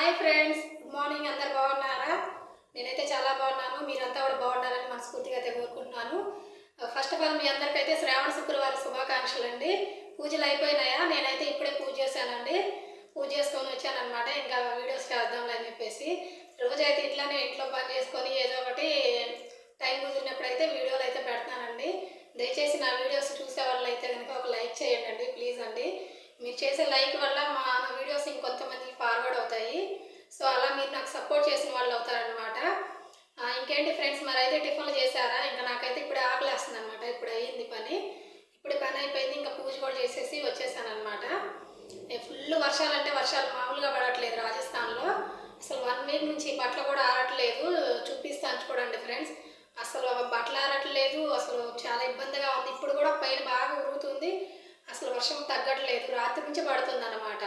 Hi friends, good morning. అందరు బాగున్నారా? నేనైతే చాలా బాగున్నాను. మీరంతా కూడా బాగుండాలని మనస్ఫూర్తిగా అయితే కోరుకుంటున్నాను. ఫస్ట్ ఆఫ్ ఆల్ మీ అందరికైతే శ్రావణ శుక్రవారం శుభాకాంక్షలు అండి. పూజలు అయిపోయినాయా? నేనైతే ఇప్పుడే పూజ చేశానండి. పూజ చేసుకొని వచ్చానమాట. ఇంకా వీడియోస్ చేద్దాంలే అని చెప్పేసి రోజైతే ఇట్లానే ఇంట్లో పని చేసుకొని ఏదో ఒకటి టైం కుదిరినప్పుడైతే వీడియోలు అయితే పెడతానండి. దయచేసి నా వీడియోస్ చూసే వాళ్ళు అయితే కనుక ఒక లైక్ చేయండి ప్లీజ్ అండి. మీరు చేసే లైక్ వల్ల మా వీడియోస్ ఇంకొంతమందికి ఫార్వర్డ్ అవుతాయి. సో అలా మీరు నాకు సపోర్ట్ చేసిన వాళ్ళు అవుతారనమాట. ఇంకేంటి ఫ్రెండ్స్, మరి అయితే టిఫిన్లు చేశారా? ఇంకా నాకైతే ఇప్పుడు ఆకలేస్తుంది అనమాట. ఇప్పుడు అయ్యింది పని, ఇప్పుడు పని అయిపోయింది. ఇంకా పూజ కూడా చేసేసి వచ్చేసాను అనమాట. ఫుల్ వర్షాలంటే వర్షాలు మామూలుగా పడట్లేదు రాజస్థాన్లో. అసలు 1 వీక్ నుంచి బట్టలు కూడా ఆరట్లేదు. చూపిస్తాను చూడండి ఫ్రెండ్స్. అసలు బట్టలు ఆరట్లేదు. అసలు చాలా ఇబ్బందిగా ఉంది. ఇప్పుడు కూడా పైన బాగా ఉరుగుతుంది. అసలు వర్షం తగ్గట్లేదు. రాత్రి నుంచి పడుతుంది అన్నమాట.